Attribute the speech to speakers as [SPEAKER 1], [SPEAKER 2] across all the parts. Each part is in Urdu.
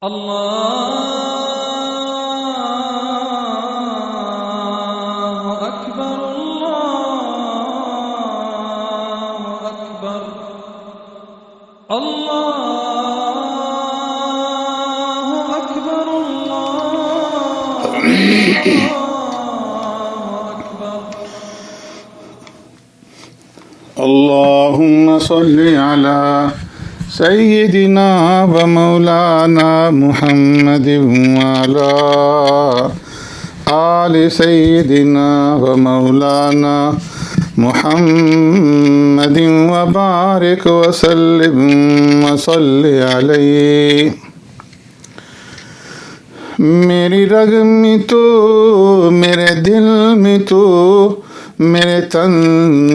[SPEAKER 1] الله أكبر الله أكبر الله أكبر الله أكبر.
[SPEAKER 2] اللهم صل على سيدنا ومولانا محمد وعلى آل سيدنا ومولانا محمد وبارك وسلم وصل عليه. میری رگ میں تو میرے دل میں تو میرے تن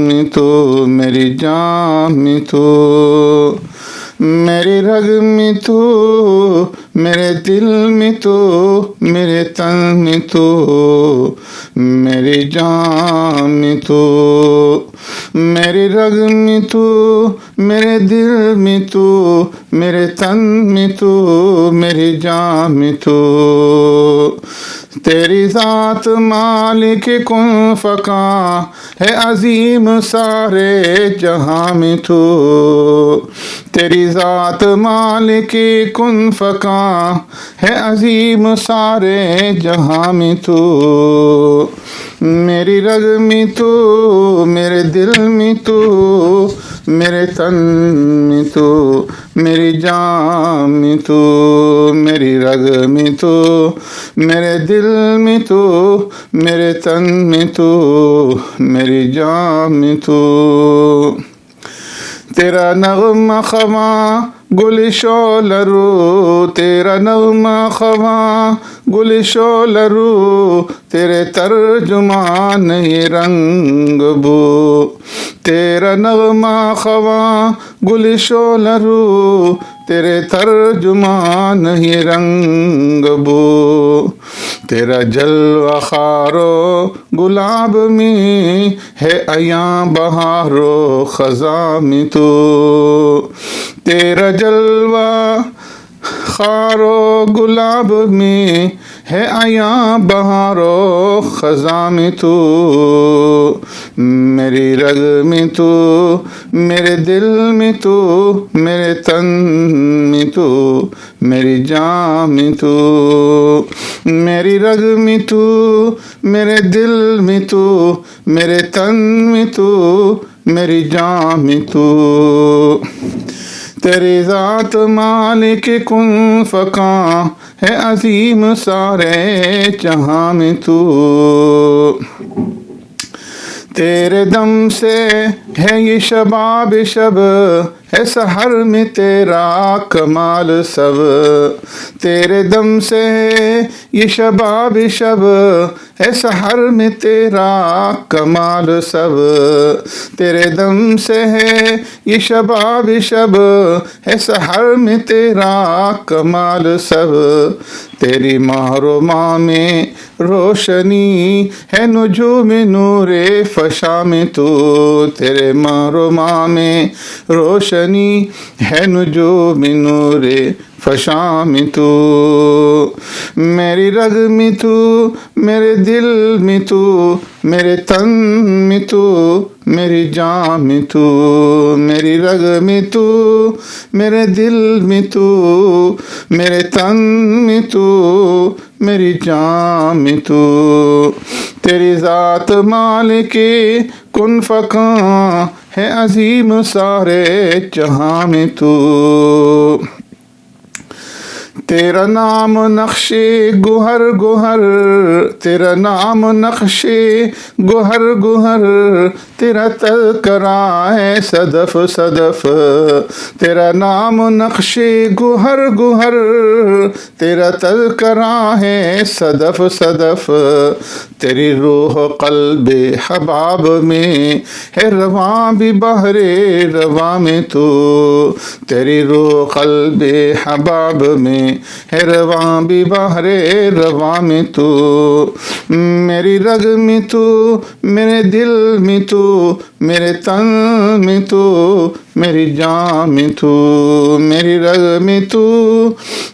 [SPEAKER 2] میں تو میری جان میں تو میری رگ میں تو میرے دل میں تو میرے تن میں تو میری جان میں تو میری رگ میں تو میرے دل میں تو میرے تن میں تو میری جان میں تو تیری ذات مالک کن فکا ہے عظیم سارے جہاں میں تو تیری ذات مالک کن فکا ہے عظیم سارے جہاں میں تو میری رگ میں تو میرے دل میں تو میرے تن میں تو میری جان میں تو میری رگ میں تو میرے دل میں تو میرے تن میں تو میری جان میں تو تیرا نغمہ خواں گل شولرو تیرا نغمہ خواں گل شولرو تیرے ترجمان یہ رنگ بو تیرا نغمہ خواں گل شولرو تیرے ترجمان یہ رنگ بو تیرا جلوہ خارو گلاب میں ہے ایاں بہارو خزاں میں تو تیرا جلوہ خارو گلاب میں ہے ایاں بہارو خزاں میں تو میری رگ میں تو میرے دل میں تو میرے تن میں تو میری جان میں تو میری رگ میں تو میرے دل میں تو میرے تن میں تو میری جان میں تو تیری ذات مالک کن فکاں ہے عظیم سارے جہاں میں تو تیرے دم سے ہے یہ شباب شب ہے سحر میں تیرا کمال سب تیرے دم سے یہ شباب شب ہے سحر میں تیرا کمال سب تیرے دم سے ہے یہ شباب شب ہے سحر میں تیرا کمال سب تیری مہر و ماں میں روشنی ہے نجوم نور فشاں میں تو تیرے مہر و ماں میں روشنی ہے نجوم نور فشاں میں تو میری رگ میں تو میرے دل میں تو میرے تن میں تو میری جان میں تو میری رگ میں تو میرے دل میں تو میرے تن میں تو میری جان میں تو تیری ذات مالک کن فکاں ہے عظیم سارے جہاں میں تو تیرا نام نقش گوہر گوہر تیرا نام نقش گوہر گوہر تیرا تذکرہ ہے صدف صدف تیرا نام نقش گوہر گوہر تیرا تذکرہ ہے صدف صدف تیری روح قلب حباب میں ہے رواں بھی بحر رواں میں تو تیری روح قلب حباب میں ہے رواں بھی بحر رواں میں تو میری رگ میں تو میرے دل میں تو میرے تن میں تو میری جان میں تو، میری رگ میں تو،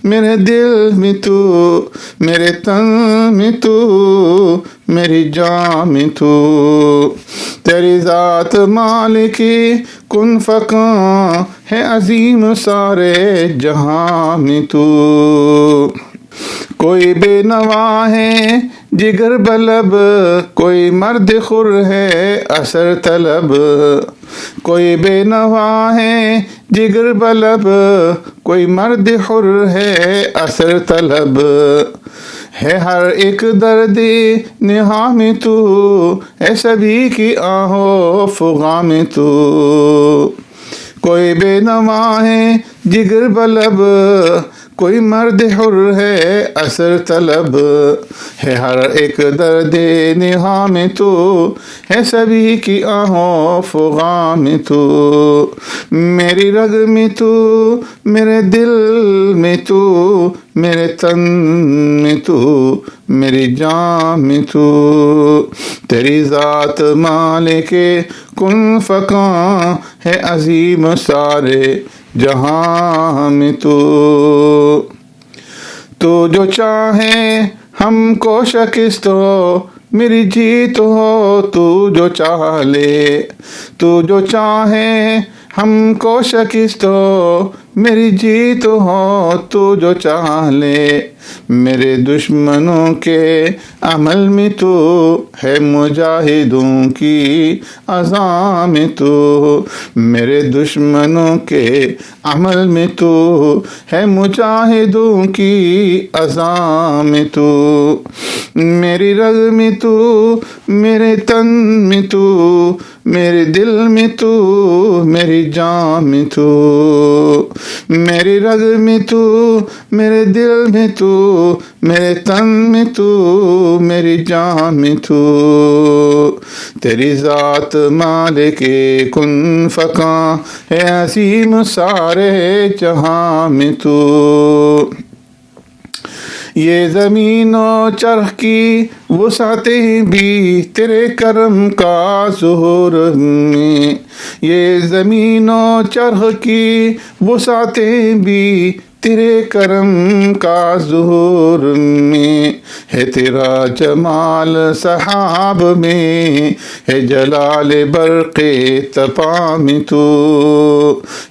[SPEAKER 2] میرے دل میں تو، میرے تن میں تو، میری جان میں تو، تیری ذات مالکی کن فکاں ہے عظیم سارے جہاں میں تو، کوئی بے نوا ہے جگر بلب، کوئی مرد خور ہے اثر طلب، کوئی بے نوا ہے جگر بلب، کوئی مرد خور ہے اثر طلب، ہے ہر ایک درد نہا میں تو، ہے سبھی کی آہو فغاں میں تو، کوئی بے نوا ہے جگر بلب، کوئی مرد حر ہے اثر طلب، ہے ہر ایک درد نہا میں تو، ہے سبھی کی آہوں فغاں میں تو، میری رگ میں تو، میرے دل میں تو، میرے تن میں تو، میری جان میں تو، تیری ذات مالک کن فکاں ہے عظیم سارے جہاں میں تو، تو جو چاہے ہم کو شکست ہو میری جیت ہو، تو جو چاہ لے، تو جو چاہے ہم کو شکست ہو میری جیت ہو، تو جو چاہ لے، میرے دشمنوں کے عمل میں تو ہے مجاہدوں کی اذاں میں تو، میرے دشمنوں کے عمل میں تو ہے مجاہدوں کی اذاں میں تو، میری رگ میں تو، میرے تن میں تو، میرے دل میں تو، میری جان میں تو، میری رگ میں تو، میرے دل میں تو، میرے تن میں تو، میری جان میں تو، تیری ذات مالک کن فکاں ہے عظیم سارے جہاں میں تو، یہ زمین و چرخ کی وسعتیں بھی تیرے کرم کا ظہور میں، یہ زمین و چرخ کی وسعتیں بھی تیرے کرم کا ظہور میں، ہے تیرا جمال سحاب میں، ہے جلال برق تپاں میں تو،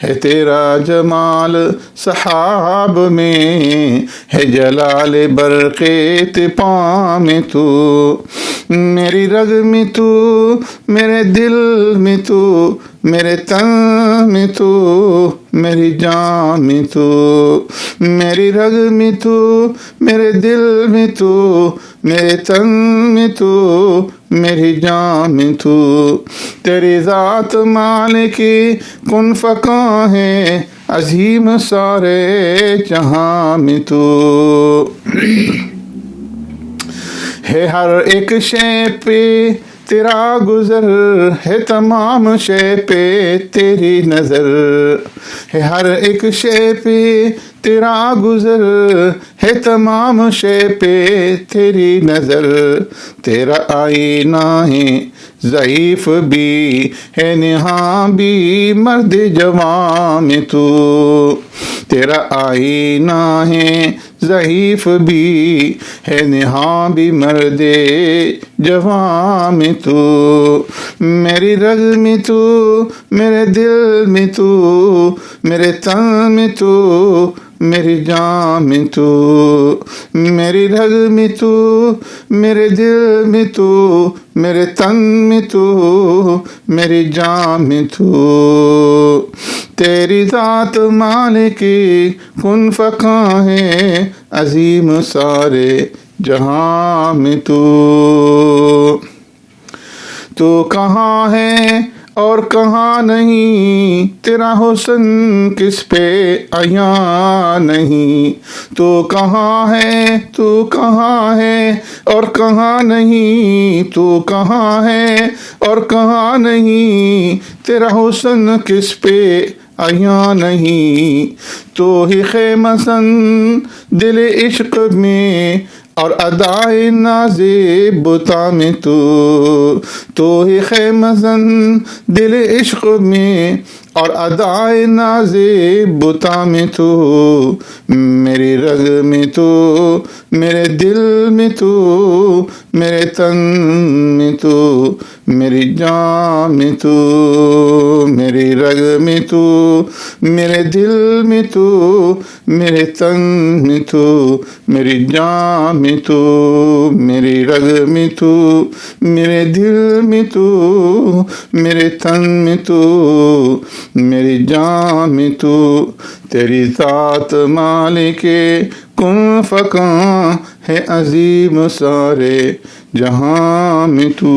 [SPEAKER 2] ہے تیرا جمال سحاب میں، ہے جلال برق تپاں میں تو، میری رگ میں تو، میرے دل میں تو، میرے تن میں تو، میری جان میں تو، میری رگ میں تو، میرے دل میں تو، میرے تن میں تو، میری جان میں تو، تیری ذات مالکی کن فکاں ہے عظیم سارے جہاں میں تو، ہے ہر ایک شے پہ تیرا گزر، ہے تمام شے پہ تیری نظر، ہے ہر ایک شے پہ تیرا گزر، ہے تمام شے پہ تیری نظر، تیرا آئینہ ہے ضعیف بھی ہے نہاں بھی مرد جوان میں تو، تیرا آئینہ ہے ضعیف بھی ہے نہاں بھی مرد جوان میں تو، میری رگ میں تو، میرے دل میں تو، میرے تن میں تو، میری جان میں تو، میری رگ میں تو، میرے دل میں تو، میرے تن میں تو، میری جان میں تو، تیری ذات مالکی کن فکاں ہے عظیم سارے جہاں میں تو، تو کہاں ہے اور کہاں نہیں، تیرا حسن کس پہ عیاں نہیں، تو کہاں ہے، تو کہاں ہے اور کہاں نہیں، تو کہاں ہے اور کہاں نہیں، تیرا حسن کس پہ عیاں نہیں، تو ہی خیمہ سن دل عشق میں اور ادائے ناز بتا میں تو ہی خیمہ زن دل عشق میں اور ادائے نازے بتا میں تو، میری رگ میں تو، میرے دل میں تو، میرے تن میں تو، میری جان میں تو، میری رگ میں تو، میرے دل میں تو، میرے تن میں تو، میری جان میں تو، میری رگ میں تو، میرے دل میں تو، میرے تن میں تو، میری جان میں تو، تیری ذات مالک کن فکان ہے عظیم سارے جہاں میں تو۔